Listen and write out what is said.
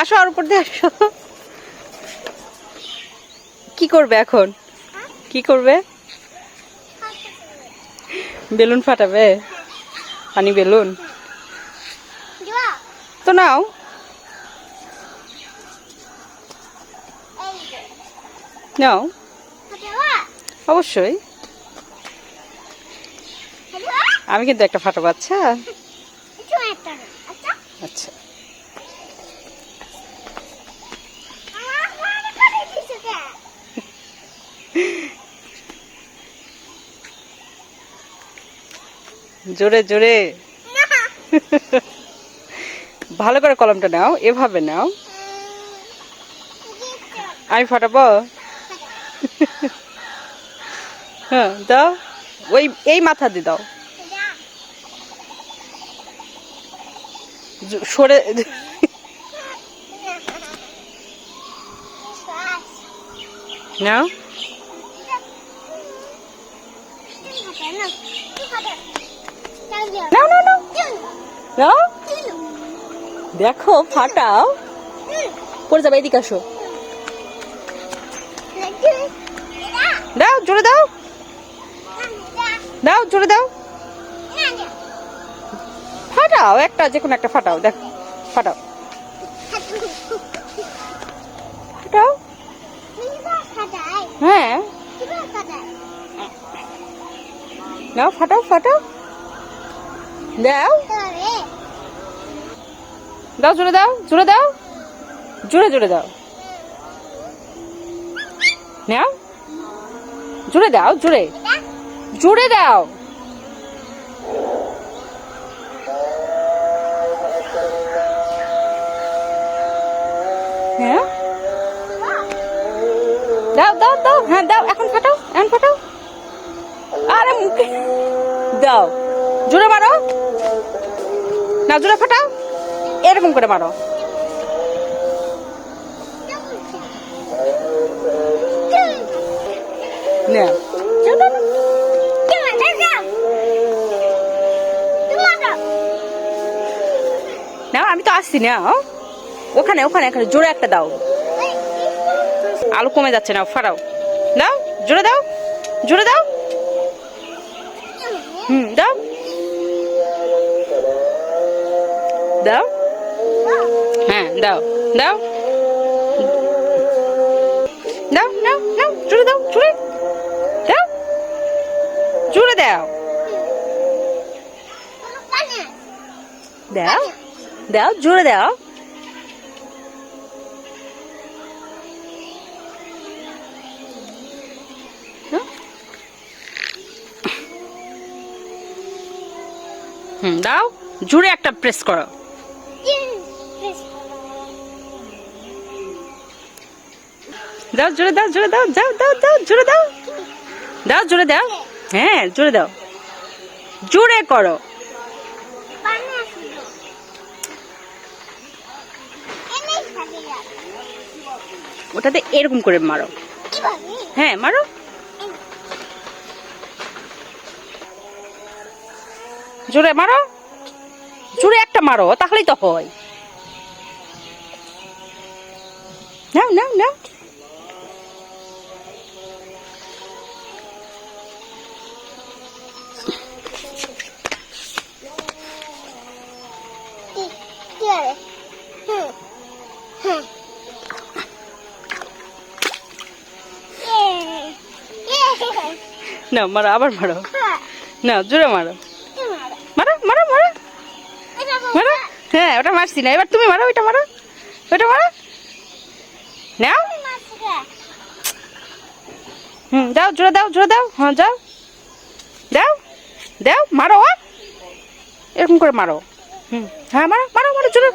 আসো আর উপর দিয়ে আসো। কি করবে এখন? কি করবে? বেলুন ফাটাবে? পানি বেলুন তো নাও। নাও অবশ্যই। আমি কিন্তু একটা ফাটাবো। আচ্ছা আচ্ছা জোরে জোরে ভালো করে কলমটা নাও, এভাবে নাও। আমি ফাটাবো। হ্যাঁ দাও, ওই এই মাথা দিয়ে দাও। সরে নাও। নাও নাও নাও নাও। দেখো ফাটাও, পড়ে যাবে। এদিকে আসো। দাও জোরে দাও, দাও জোরে দাও। ফাটাও একটা, যে কোনো একটা ফাটাও। দেখো ফাটাও ফাটাও। হ্যাঁ নাও ফাটাও ফাটাও। দাও দাও জোরে দাও, জোরে দাও, জোরে জোরে দাও। নাও জোরে দাও, জোরে জোরে দাও। হ্যাঁ দাও দাও দাও। হ্যাঁ দাও, এখন ফাটাও, এখন ফাটাও। আরে মুখে দাও, জোরে মারো না, জোরে ফাটাও, এরকম করে মারো। না আমি তো আসছি না। ওখানে ওখানে এখানে জোরে একটা দাও। আলু কমে যাচ্ছে না, ফাটাও। দাও জোরে দাও, জোরে দাও। দাও দাও। হ্যাঁ দাও দাও দাও। নাও নাও জোরে দাও, জোরে দাও, জোরে দাও। দাও দাও জোরে দাও। দাও জোরে একটা প্রেস করো। দাও জোরে দাও, জোরে দাও। যাও দাও দাও জোরে দাও, দাও জোরে দাও। হ্যাঁ জোরে দাও, জোরে করো। ওটাতে এরকম করে মারো। হ্যাঁ মারো। জোরে মারো, জোরে একটা মারো, তাহলেই তো হয়। নাও নাও নাও। না মারো, আবার মারো। না জোরে মারো, মারো মারো মারো মারো। হ্যাঁ ওটা মারছি না, এবার তুমি মারো, ওইটা মারো, ওইটা মারো। নাও দাও জোরে দাও, জোরে দাও। হ্যাঁ যাও দাও দাও, মারো এরকম করে মারো। হ্যাঁ মারো মারো মারো জোরে।